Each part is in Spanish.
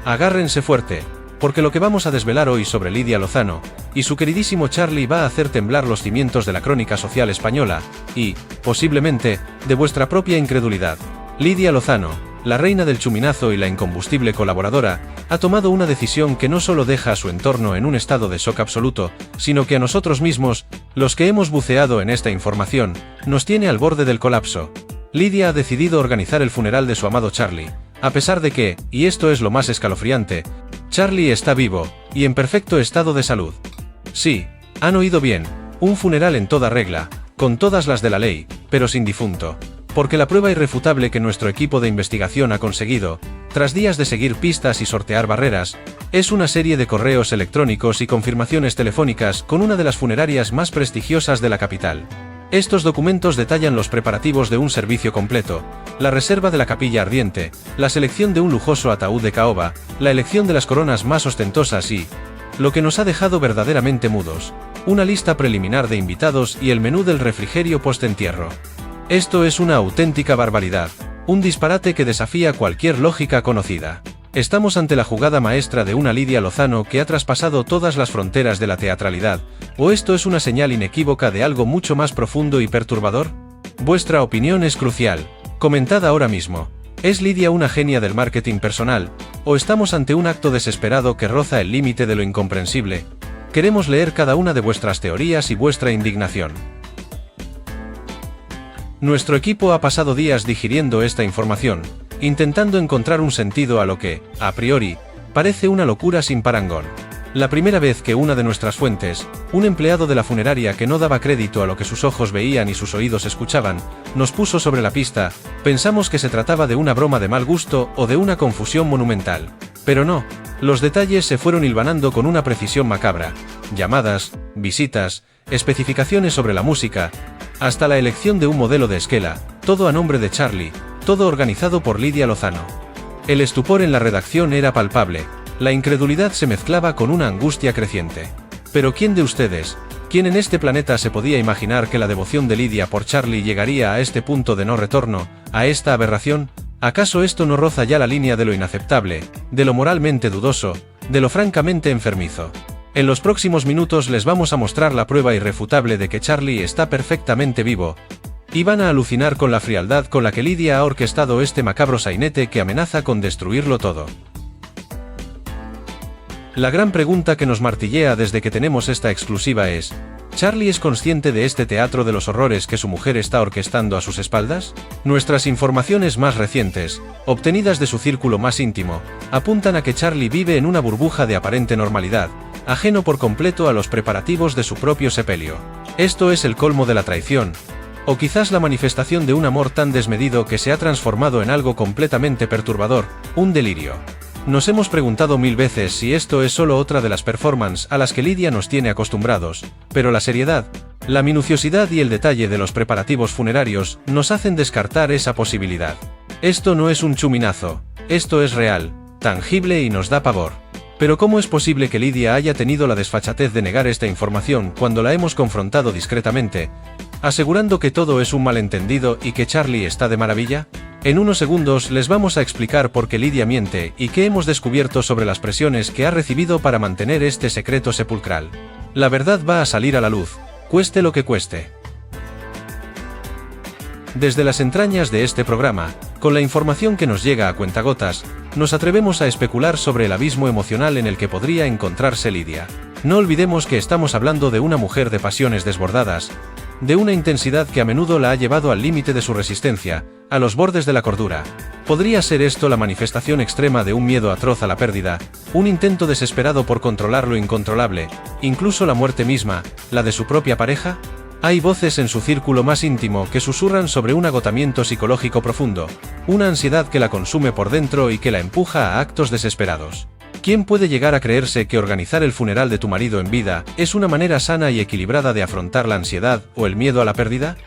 Agárrense fuerte, porque lo que vamos a desvelar hoy sobre Lidia Lozano y su queridísimo Charly va a hacer temblar los cimientos de la crónica social española y, posiblemente, de vuestra propia incredulidad. Lidia Lozano, la reina del chuminazo y la incombustible colaboradora, ha tomado una decisión que no solo deja a su entorno en un estado de shock absoluto, sino que a nosotros mismos, los que hemos buceado en esta información, nos tiene al borde del colapso. Lidia ha decidido organizar el funeral de su amado Charly, a pesar de que, y esto es lo más escalofriante, Charly está vivo, y en perfecto estado de salud. Sí, han oído bien, un funeral en toda regla, con todas las de la ley, pero sin difunto. Porque la prueba irrefutable que nuestro equipo de investigación ha conseguido, tras días de seguir pistas y sortear barreras, es una serie de correos electrónicos y confirmaciones telefónicas con una de las funerarias más prestigiosas de la capital. Estos documentos detallan los preparativos de un servicio completo, la reserva de la capilla ardiente, la selección de un lujoso ataúd de caoba, la elección de las coronas más ostentosas y, lo que nos ha dejado verdaderamente mudos, una lista preliminar de invitados y el menú del refrigerio postentierro. Esto es una auténtica barbaridad, un disparate que desafía cualquier lógica conocida. ¿Estamos ante la jugada maestra de una Lidia Lozano que ha traspasado todas las fronteras de la teatralidad, o esto es una señal inequívoca de algo mucho más profundo y perturbador? Vuestra opinión es crucial. Comentad ahora mismo. ¿Es Lidia una genia del marketing personal, o estamos ante un acto desesperado que roza el límite de lo incomprensible? Queremos leer cada una de vuestras teorías y vuestra indignación. Nuestro equipo ha pasado días digiriendo esta información, intentando encontrar un sentido a lo que, a priori, parece una locura sin parangón. La primera vez que una de nuestras fuentes, un empleado de la funeraria que no daba crédito a lo que sus ojos veían y sus oídos escuchaban, nos puso sobre la pista, pensamos que se trataba de una broma de mal gusto o de una confusión monumental. Pero no, los detalles se fueron hilvanando con una precisión macabra. Llamadas, visitas, especificaciones sobre la música, hasta la elección de un modelo de esquela, todo a nombre de Charly, todo organizado por Lidia Lozano. El estupor en la redacción era palpable, la incredulidad se mezclaba con una angustia creciente. Pero ¿quién de ustedes, quién en este planeta se podía imaginar que la devoción de Lidia por Charly llegaría a este punto de no retorno, a esta aberración? ¿Acaso esto no roza ya la línea de lo inaceptable, de lo moralmente dudoso, de lo francamente enfermizo? En los próximos minutos les vamos a mostrar la prueba irrefutable de que Charly está perfectamente vivo, y van a alucinar con la frialdad con la que Lidia ha orquestado este macabro sainete que amenaza con destruirlo todo. La gran pregunta que nos martillea desde que tenemos esta exclusiva es, ¿Charly es consciente de este teatro de los horrores que su mujer está orquestando a sus espaldas? Nuestras informaciones más recientes, obtenidas de su círculo más íntimo, apuntan a que Charly vive en una burbuja de aparente normalidad, ajeno por completo a los preparativos de su propio sepelio. Esto es el colmo de la traición, o quizás la manifestación de un amor tan desmedido que se ha transformado en algo completamente perturbador, un delirio. Nos hemos preguntado 1000 veces si esto es solo otra de las performances a las que Lidia nos tiene acostumbrados, pero la seriedad, la minuciosidad y el detalle de los preparativos funerarios nos hacen descartar esa posibilidad. Esto no es un chuminazo, esto es real, tangible y nos da pavor. Pero ¿cómo es posible que Lidia haya tenido la desfachatez de negar esta información cuando la hemos confrontado discretamente, asegurando que todo es un malentendido y que Charly está de maravilla? En unos segundos les vamos a explicar por qué Lidia miente y qué hemos descubierto sobre las presiones que ha recibido para mantener este secreto sepulcral. La verdad va a salir a la luz, cueste lo que cueste. Desde las entrañas de este programa, con la información que nos llega a cuentagotas, nos atrevemos a especular sobre el abismo emocional en el que podría encontrarse Lidia. No olvidemos que estamos hablando de una mujer de pasiones desbordadas, de una intensidad que a menudo la ha llevado al límite de su resistencia, a los bordes de la cordura. ¿Podría ser esto la manifestación extrema de un miedo atroz a la pérdida, un intento desesperado por controlar lo incontrolable, incluso la muerte misma, la de su propia pareja? Hay voces en su círculo más íntimo que susurran sobre un agotamiento psicológico profundo, una ansiedad que la consume por dentro y que la empuja a actos desesperados. ¿Quién puede llegar a creerse que organizar el funeral de tu marido en vida es una manera sana y equilibrada de afrontar la ansiedad o el miedo a la pérdida?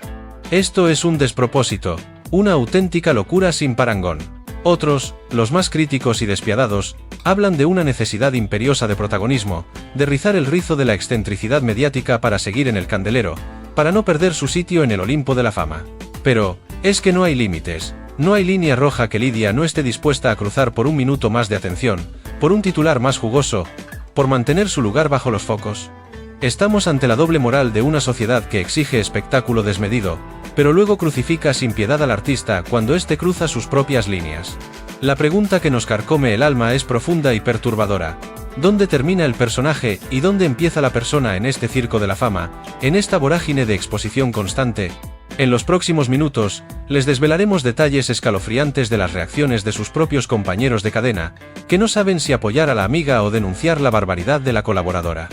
Esto es un despropósito, una auténtica locura sin parangón. Otros, los más críticos y despiadados, hablan de una necesidad imperiosa de protagonismo, de rizar el rizo de la excentricidad mediática para seguir en el candelero, para no perder su sitio en el Olimpo de la fama. Pero, es que no hay límites, no hay línea roja que Lidia no esté dispuesta a cruzar por un minuto más de atención, por un titular más jugoso, por mantener su lugar bajo los focos. Estamos ante la doble moral de una sociedad que exige espectáculo desmedido, pero luego crucifica sin piedad al artista cuando éste cruza sus propias líneas. La pregunta que nos carcome el alma es profunda y perturbadora. ¿Dónde termina el personaje y dónde empieza la persona en este circo de la fama, en esta vorágine de exposición constante? En los próximos minutos, les desvelaremos detalles escalofriantes de las reacciones de sus propios compañeros de cadena, que no saben si apoyar a la amiga o denunciar la barbaridad de la colaboradora.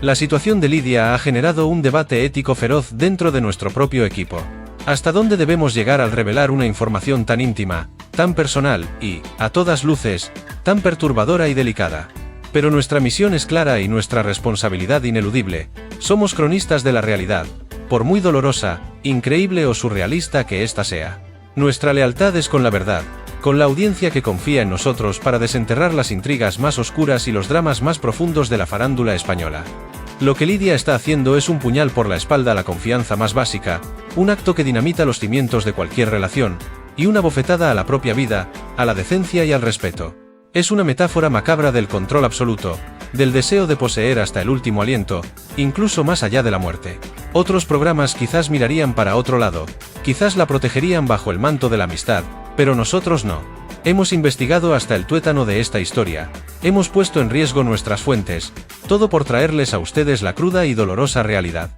La situación de Lidia ha generado un debate ético feroz dentro de nuestro propio equipo. ¿Hasta dónde debemos llegar al revelar una información tan íntima, tan personal y, a todas luces, tan perturbadora y delicada? Pero nuestra misión es clara y nuestra responsabilidad ineludible. Somos cronistas de la realidad, por muy dolorosa, increíble o surrealista que ésta sea. Nuestra lealtad es con la verdad, con la audiencia que confía en nosotros para desenterrar las intrigas más oscuras y los dramas más profundos de la farándula española. Lo que Lidia está haciendo es un puñal por la espalda a la confianza más básica, un acto que dinamita los cimientos de cualquier relación, y una bofetada a la propia vida, a la decencia y al respeto. Es una metáfora macabra del control absoluto, del deseo de poseer hasta el último aliento, incluso más allá de la muerte. Otros programas quizás mirarían para otro lado, quizás la protegerían bajo el manto de la amistad, pero nosotros no. Hemos investigado hasta el tuétano de esta historia, hemos puesto en riesgo nuestras fuentes, todo por traerles a ustedes la cruda y dolorosa realidad.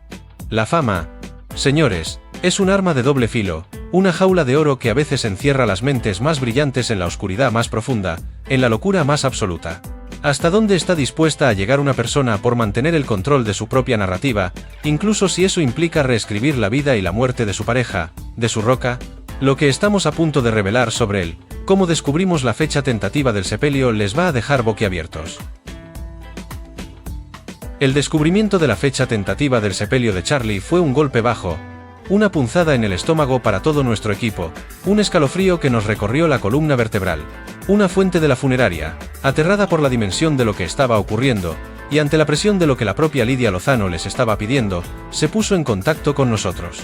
La fama, señores, es un arma de doble filo, una jaula de oro que a veces encierra las mentes más brillantes en la oscuridad más profunda, en la locura más absoluta. ¿Hasta dónde está dispuesta a llegar una persona por mantener el control de su propia narrativa, incluso si eso implica reescribir la vida y la muerte de su pareja, de su roca? Lo que estamos a punto de revelar sobre él, cómo descubrimos la fecha tentativa del sepelio, les va a dejar boquiabiertos. El descubrimiento de la fecha tentativa del sepelio de Charlie fue un golpe bajo, una punzada en el estómago para todo nuestro equipo, un escalofrío que nos recorrió la columna vertebral. Una fuente de la funeraria, aterrada por la dimensión de lo que estaba ocurriendo, y ante la presión de lo que la propia Lidia Lozano les estaba pidiendo, se puso en contacto con nosotros.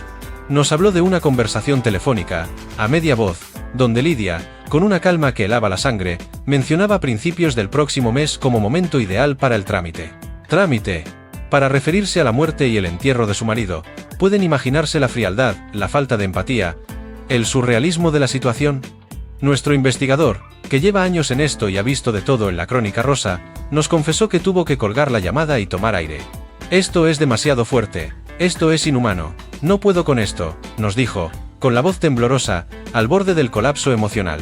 Nos habló de una conversación telefónica, a media voz, donde Lidia, con una calma que helaba la sangre, mencionaba principios del próximo mes como momento ideal para el trámite. ¿Trámite? Para referirse a la muerte y el entierro de su marido. ¿Pueden imaginarse la frialdad, la falta de empatía, el surrealismo de la situación? Nuestro investigador, que lleva años en esto y ha visto de todo en la Crónica Rosa, nos confesó que tuvo que colgar la llamada y tomar aire. Esto es demasiado fuerte, esto es inhumano, no puedo con esto, nos dijo, con la voz temblorosa, al borde del colapso emocional.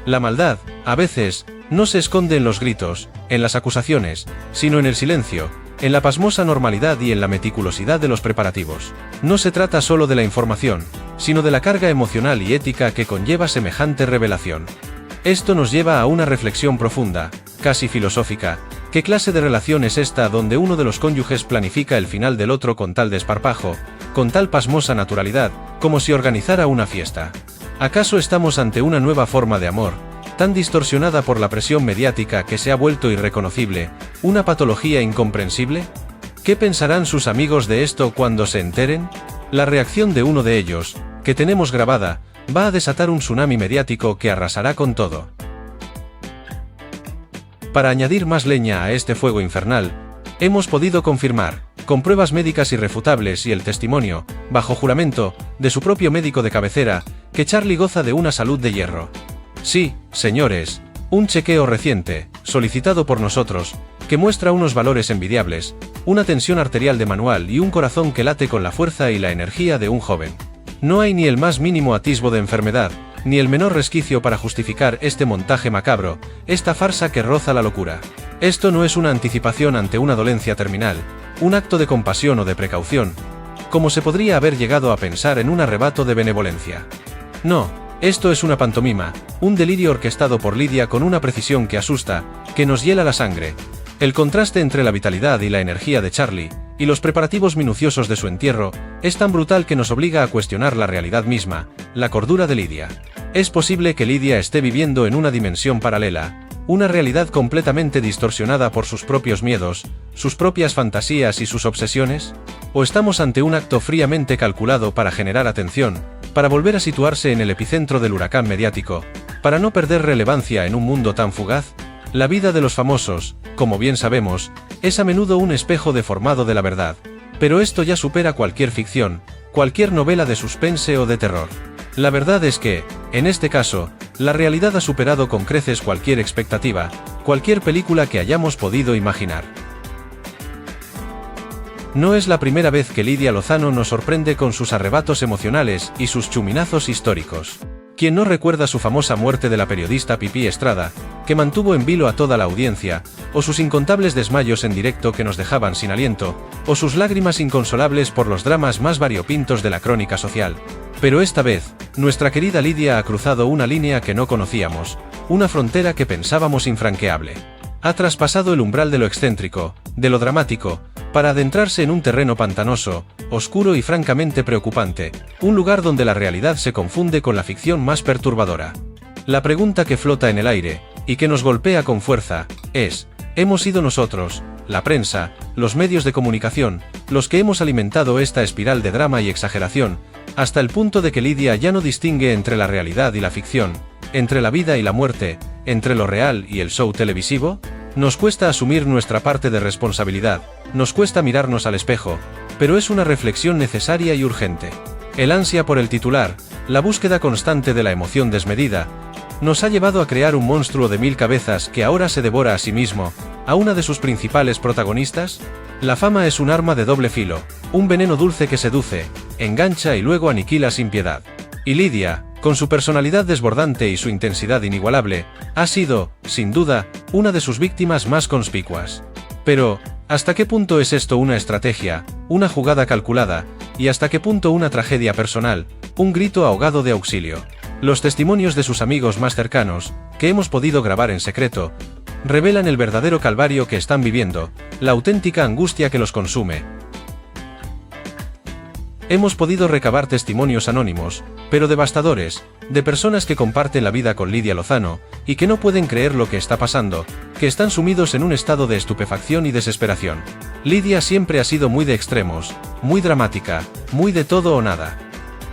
La maldad, a veces, no se esconde en los gritos, en las acusaciones, sino en el silencio, en la pasmosa normalidad y en la meticulosidad de los preparativos. No se trata solo de la información, sino de la carga emocional y ética que conlleva semejante revelación. Esto nos lleva a una reflexión profunda, casi filosófica. ¿Qué clase de relación es esta donde uno de los cónyuges planifica el final del otro con tal desparpajo, con tal pasmosa naturalidad, como si organizara una fiesta? ¿Acaso estamos ante una nueva forma de amor, tan distorsionada por la presión mediática que se ha vuelto irreconocible, una patología incomprensible? ¿Qué pensarán sus amigos de esto cuando se enteren? La reacción de uno de ellos, que tenemos grabada, va a desatar un tsunami mediático que arrasará con todo. Para añadir más leña a este fuego infernal, hemos podido confirmar, con pruebas médicas irrefutables y el testimonio, bajo juramento, de su propio médico de cabecera, que Charlie goza de una salud de hierro. Sí, señores, un chequeo reciente, solicitado por nosotros, que muestra unos valores envidiables, una tensión arterial de manual y un corazón que late con la fuerza y la energía de un joven. No hay ni el más mínimo atisbo de enfermedad, ni el menor resquicio para justificar este montaje macabro, esta farsa que roza la locura. Esto no es una anticipación ante una dolencia terminal, un acto de compasión o de precaución, como se podría haber llegado a pensar en un arrebato de benevolencia. No, esto es una pantomima, un delirio orquestado por Lidia con una precisión que asusta, que nos hiela la sangre. El contraste entre la vitalidad y la energía de Charlie, y los preparativos minuciosos de su entierro, es tan brutal que nos obliga a cuestionar la realidad misma, la cordura de Lidia. ¿Es posible que Lidia esté viviendo en una dimensión paralela, una realidad completamente distorsionada por sus propios miedos, sus propias fantasías y sus obsesiones? ¿O estamos ante un acto fríamente calculado para generar atención, para volver a situarse en el epicentro del huracán mediático, Para no perder relevancia en un mundo tan fugaz, la vida de los famosos, como bien sabemos, es a menudo un espejo deformado de la verdad. Pero esto ya supera cualquier ficción, cualquier novela de suspense o de terror. La verdad es que, en este caso, la realidad ha superado con creces cualquier expectativa, cualquier película que hayamos podido imaginar. No es la primera vez que Lidia Lozano nos sorprende con sus arrebatos emocionales y sus chuminazos históricos. ¿Quién no recuerda su famosa muerte de la periodista Pipí Estrada, que mantuvo en vilo a toda la audiencia, o sus incontables desmayos en directo que nos dejaban sin aliento, o sus lágrimas inconsolables por los dramas más variopintos de la crónica social? Pero esta vez, nuestra querida Lidia ha cruzado una línea que no conocíamos, una frontera que pensábamos infranqueable. Ha traspasado el umbral de lo excéntrico, de lo dramático, para adentrarse en un terreno pantanoso, oscuro y francamente preocupante, un lugar donde la realidad se confunde con la ficción más perturbadora. La pregunta que flota en el aire, y que nos golpea con fuerza, es: ¿hemos sido nosotros, la prensa, los medios de comunicación, los que hemos alimentado esta espiral de drama y exageración, hasta el punto de que Lidia ya no distingue entre la realidad y la ficción, entre la vida y la muerte, entre lo real y el show televisivo? Nos cuesta asumir nuestra parte de responsabilidad, nos cuesta mirarnos al espejo, pero es una reflexión necesaria y urgente. El ansia por el titular, la búsqueda constante de la emoción desmedida, nos ha llevado a crear un monstruo de 1000 cabezas que ahora se devora a sí mismo, a una de sus principales protagonistas. La fama es un arma de doble filo, un veneno dulce que seduce, engancha y luego aniquila sin piedad. Y Lidia, con su personalidad desbordante y su intensidad inigualable, ha sido, sin duda, una de sus víctimas más conspicuas. Pero, ¿hasta qué punto es esto una estrategia, una jugada calculada, y hasta qué punto una tragedia personal, un grito ahogado de auxilio? Los testimonios de sus amigos más cercanos, que hemos podido grabar en secreto, revelan el verdadero calvario que están viviendo, la auténtica angustia que los consume. Hemos podido recabar testimonios anónimos, pero devastadores, de personas que comparten la vida con Lidia Lozano, y que no pueden creer lo que está pasando, que están sumidos en un estado de estupefacción y desesperación. Lidia siempre ha sido muy de extremos, muy dramática, muy de todo o nada.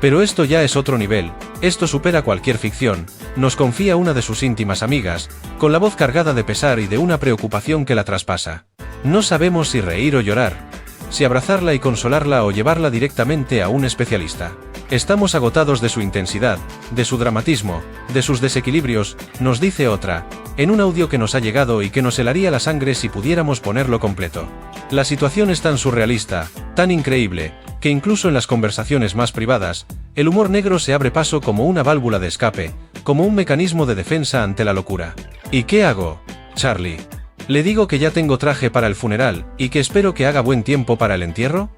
Pero esto ya es otro nivel, esto supera cualquier ficción, nos confía una de sus íntimas amigas, con la voz cargada de pesar y de una preocupación que la traspasa. No sabemos si reír o llorar, si abrazarla y consolarla o llevarla directamente a un especialista. Estamos agotados de su intensidad, de su dramatismo, de sus desequilibrios, nos dice otra, en un audio que nos ha llegado y que nos helaría la sangre si pudiéramos ponerlo completo. La situación es tan surrealista, tan increíble, que incluso en las conversaciones más privadas, el humor negro se abre paso como una válvula de escape, como un mecanismo de defensa ante la locura. ¿Y qué hago, Charlie? ¿Le digo que ya tengo traje para el funeral, y que espero que haga buen tiempo para el entierro?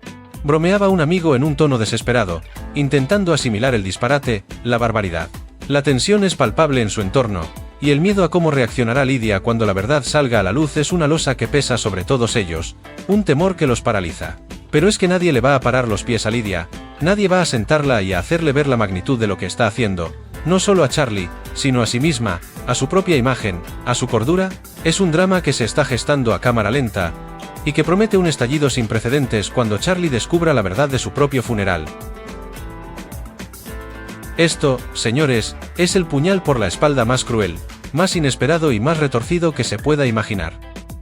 Bromeaba un amigo en un tono desesperado, intentando asimilar el disparate, la barbaridad. La tensión es palpable en su entorno, y el miedo a cómo reaccionará Lidia cuando la verdad salga a la luz es una losa que pesa sobre todos ellos, un temor que los paraliza. Pero es que nadie le va a parar los pies a Lidia, nadie va a sentarla y a hacerle ver la magnitud de lo que está haciendo, no solo a Charlie, sino a sí misma, a su propia imagen, a su cordura. Es un drama que se está gestando a cámara lenta, y que promete un estallido sin precedentes cuando Charlie descubra la verdad de su propio funeral. Esto, señores, es el puñal por la espalda más cruel, más inesperado y más retorcido que se pueda imaginar.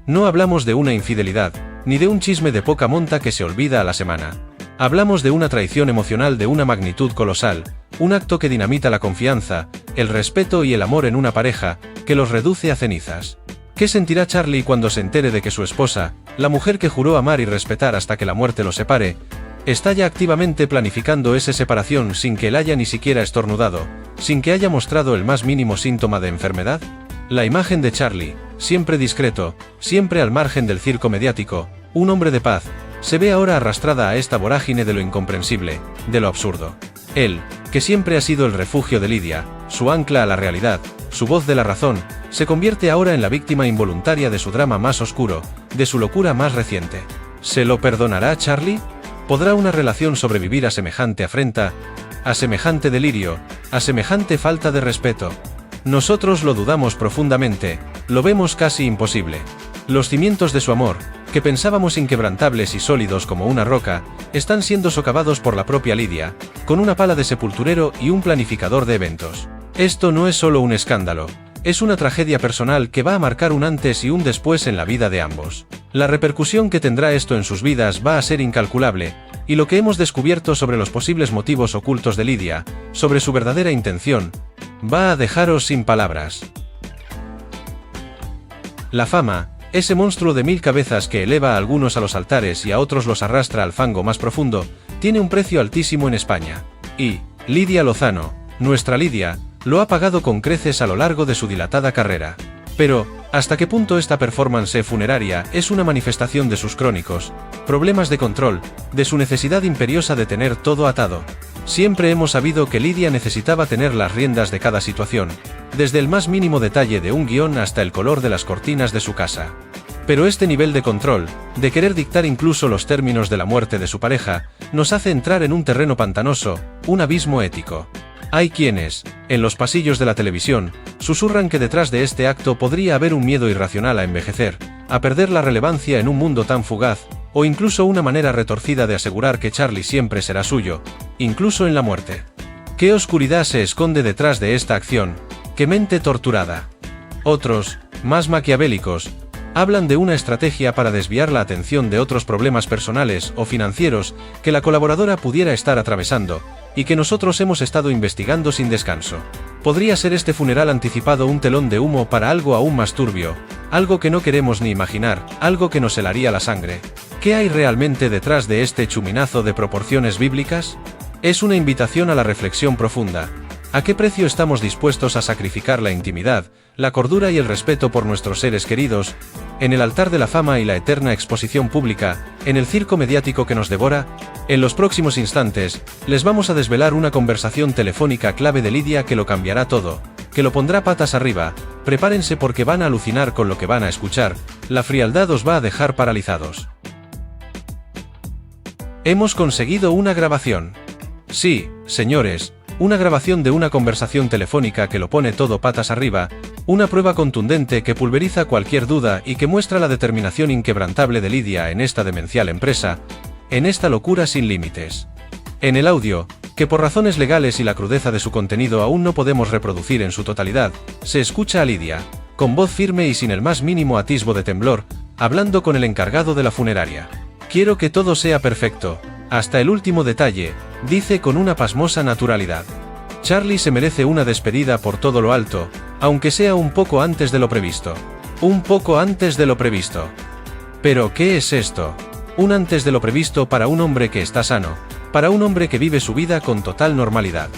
No hablamos de una infidelidad, ni de un chisme de poca monta que se olvida a la semana. Hablamos de una traición emocional de una magnitud colosal, un acto que dinamita la confianza, el respeto y el amor en una pareja, que los reduce a cenizas. ¿Qué sentirá Charlie cuando se entere de que su esposa, la mujer que juró amar y respetar hasta que la muerte los separe, está ya activamente planificando esa separación sin que él haya ni siquiera estornudado, sin que haya mostrado el más mínimo síntoma de enfermedad? La imagen de Charlie, siempre discreto, siempre al margen del circo mediático, un hombre de paz, se ve ahora arrastrada a esta vorágine de lo incomprensible, de lo absurdo. Él, que siempre ha sido el refugio de Lidia, su ancla a la realidad, su voz de la razón, se convierte ahora en la víctima involuntaria de su drama más oscuro, de su locura más reciente. ¿Se lo perdonará Charlie? ¿Podrá una relación sobrevivir a semejante afrenta, a semejante delirio, a semejante falta de respeto? Nosotros lo dudamos profundamente, lo vemos casi imposible. Los cimientos de su amor, que pensábamos inquebrantables y sólidos como una roca, están siendo socavados por la propia Lidia, con una pala de sepulturero y un planificador de eventos. Esto no es solo un escándalo, es una tragedia personal que va a marcar un antes y un después en la vida de ambos. La repercusión que tendrá esto en sus vidas va a ser incalculable, y lo que hemos descubierto sobre los posibles motivos ocultos de Lidia, sobre su verdadera intención, va a dejaros sin palabras. La fama, ese monstruo de 1000 cabezas que eleva a algunos a los altares y a otros los arrastra al fango más profundo, tiene un precio altísimo en España. Y Lidia Lozano, nuestra Lidia, lo ha pagado con creces a lo largo de su dilatada carrera. Pero, ¿hasta qué punto esta performance funeraria es una manifestación de sus crónicos problemas de control, de su necesidad imperiosa de tener todo atado? Siempre hemos sabido que Lidia necesitaba tener las riendas de cada situación, desde el más mínimo detalle de un guión hasta el color de las cortinas de su casa. Pero este nivel de control, de querer dictar incluso los términos de la muerte de su pareja, nos hace entrar en un terreno pantanoso, un abismo ético. Hay quienes, en los pasillos de la televisión, susurran que detrás de este acto podría haber un miedo irracional a envejecer, a perder la relevancia en un mundo tan fugaz, o incluso una manera retorcida de asegurar que Charlie siempre será suyo, incluso en la muerte. ¿Qué oscuridad se esconde detrás de esta acción? ¿Qué mente torturada? Otros, más maquiavélicos, hablan de una estrategia para desviar la atención de otros problemas personales o financieros que la colaboradora pudiera estar atravesando, y que nosotros hemos estado investigando sin descanso. ¿Podría ser este funeral anticipado un telón de humo para algo aún más turbio, algo que no queremos ni imaginar, algo que nos helaría la sangre? ¿Qué hay realmente detrás de este chuminazo de proporciones bíblicas? Es una invitación a la reflexión profunda. ¿A qué precio estamos dispuestos a sacrificar la intimidad, la cordura y el respeto por nuestros seres queridos, en el altar de la fama y la eterna exposición pública, en el circo mediático que nos devora? En los próximos instantes, les vamos a desvelar una conversación telefónica clave de Lidia que lo cambiará todo, que lo pondrá patas arriba. Prepárense porque van a alucinar con lo que van a escuchar, la frialdad os va a dejar paralizados. Hemos conseguido una grabación. Sí, señores, una grabación de una conversación telefónica que lo pone todo patas arriba, una prueba contundente que pulveriza cualquier duda y que muestra la determinación inquebrantable de Lidia en esta demencial empresa, en esta locura sin límites. En el audio, que por razones legales y la crudeza de su contenido aún no podemos reproducir en su totalidad, se escucha a Lidia, con voz firme y sin el más mínimo atisbo de temblor, hablando con el encargado de la funeraria. Quiero que todo sea perfecto, hasta el último detalle, dice con una pasmosa naturalidad. Charlie se merece una despedida por todo lo alto, aunque sea un poco antes de lo previsto. Un poco antes de lo previsto. ¿Pero qué es esto? Un antes de lo previsto para un hombre que está sano, para un hombre que vive su vida con total normalidad.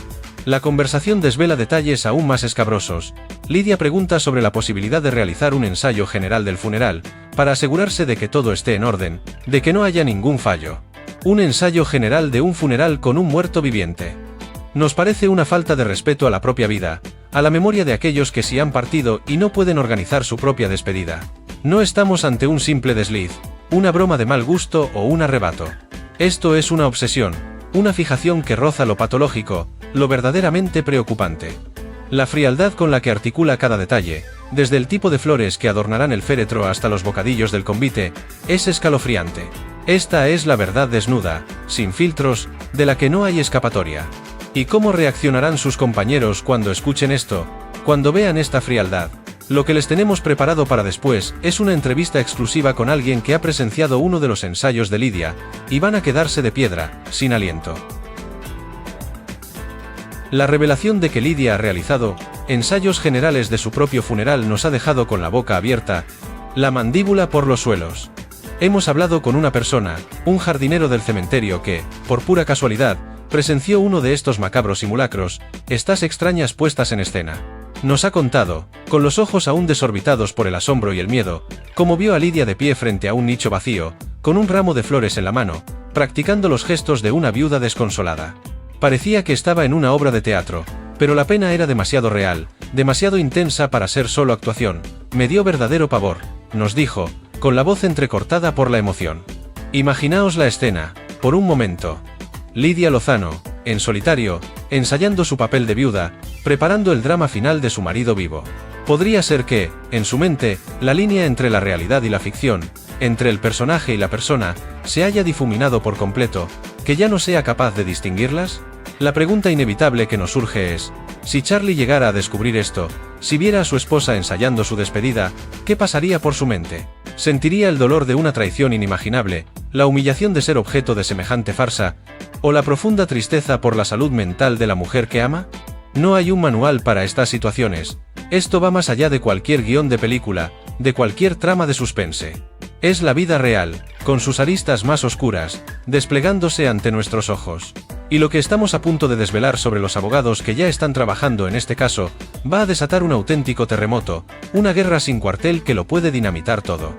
La conversación desvela detalles aún más escabrosos. Lidia pregunta sobre la posibilidad de realizar un ensayo general del funeral, para asegurarse de que todo esté en orden, de que no haya ningún fallo. Un ensayo general de un funeral con un muerto viviente. Nos parece una falta de respeto a la propia vida, a la memoria de aquellos que sí han partido y no pueden organizar su propia despedida. No estamos ante un simple desliz, una broma de mal gusto o un arrebato. Esto es una obsesión, una fijación que roza lo patológico, lo verdaderamente preocupante. La frialdad con la que articula cada detalle, desde el tipo de flores que adornarán el féretro hasta los bocadillos del convite, es escalofriante. Esta es la verdad desnuda, sin filtros, de la que no hay escapatoria. ¿Y cómo reaccionarán sus compañeros cuando escuchen esto, cuando vean esta frialdad? Lo que les tenemos preparado para después es una entrevista exclusiva con alguien que ha presenciado uno de los ensayos de Lidia, y van a quedarse de piedra, sin aliento. La revelación de que Lidia ha realizado ensayos generales de su propio funeral nos ha dejado con la boca abierta, la mandíbula por los suelos. Hemos hablado con una persona, un jardinero del cementerio que, por pura casualidad, presenció uno de estos macabros simulacros, estas extrañas puestas en escena. Nos ha contado, con los ojos aún desorbitados por el asombro y el miedo, cómo vio a Lidia de pie frente a un nicho vacío, con un ramo de flores en la mano, practicando los gestos de una viuda desconsolada. Parecía que estaba en una obra de teatro, pero la pena era demasiado real, demasiado intensa para ser solo actuación. Me dio verdadero pavor, nos dijo, con la voz entrecortada por la emoción. Imaginaos la escena, por un momento. Lidia Lozano, en solitario, ensayando su papel de viuda, preparando el drama final de su marido vivo. Podría ser que, en su mente, la línea entre la realidad y la ficción, entre el personaje y la persona, se haya difuminado por completo, que ya no sea capaz de distinguirlas. La pregunta inevitable que nos surge es, Si Charlie llegara a descubrir esto, si viera a su esposa ensayando su despedida, ¿qué pasaría por su mente? ¿Sentiría el dolor de una traición inimaginable, la humillación de ser objeto de semejante farsa, o la profunda tristeza por la salud mental de la mujer que ama? No hay un manual para estas situaciones. Esto va más allá de cualquier guión de película, de cualquier trama de suspense. Es la vida real, con sus aristas más oscuras, desplegándose ante nuestros ojos. Y lo que estamos a punto de desvelar sobre los abogados que ya están trabajando en este caso, va a desatar un auténtico terremoto, una guerra sin cuartel que lo puede dinamitar todo.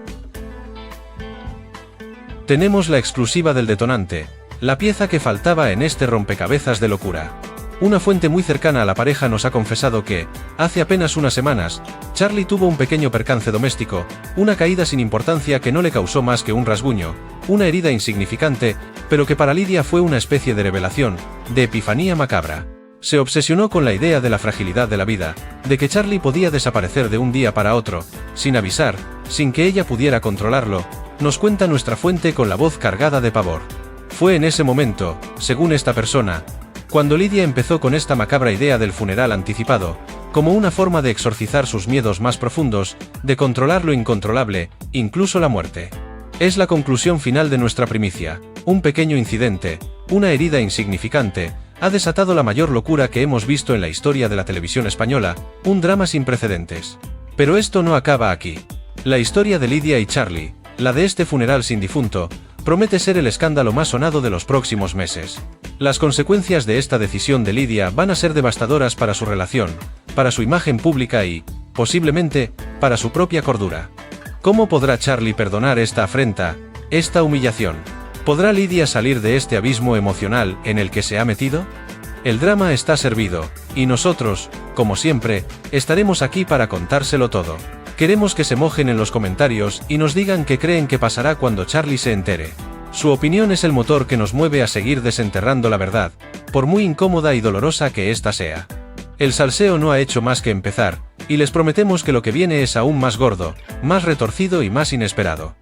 Tenemos la exclusiva del detonante, la pieza que faltaba en este rompecabezas de locura. Una fuente muy cercana a la pareja nos ha confesado que, hace apenas unas semanas, Charlie tuvo un pequeño percance doméstico, una caída sin importancia que no le causó más que un rasguño, una herida insignificante, pero que para Lidia fue una especie de revelación, de epifanía macabra. Se obsesionó con la idea de la fragilidad de la vida, de que Charlie podía desaparecer de un día para otro, sin avisar, sin que ella pudiera controlarlo, nos cuenta nuestra fuente con la voz cargada de pavor. Fue en ese momento, según esta persona, cuando Lidia empezó con esta macabra idea del funeral anticipado, como una forma de exorcizar sus miedos más profundos, de controlar lo incontrolable, incluso la muerte. Es la conclusión final de nuestra primicia. Un pequeño incidente, una herida insignificante, ha desatado la mayor locura que hemos visto en la historia de la televisión española, un drama sin precedentes. Pero esto no acaba aquí. La historia de Lidia y Charlie, la de este funeral sin difunto, promete ser el escándalo más sonado de los próximos meses. Las consecuencias de esta decisión de Lidia van a ser devastadoras para su relación, para su imagen pública y, posiblemente, para su propia cordura. ¿Cómo podrá Charlie perdonar esta afrenta, esta humillación? ¿Podrá Lidia salir de este abismo emocional en el que se ha metido? El drama está servido, y nosotros, como siempre, estaremos aquí para contárselo todo. Queremos que se mojen en los comentarios y nos digan qué creen que pasará cuando Charlie se entere. Su opinión es el motor que nos mueve a seguir desenterrando la verdad, por muy incómoda y dolorosa que ésta sea. El salseo no ha hecho más que empezar, y les prometemos que lo que viene es aún más gordo, más retorcido y más inesperado.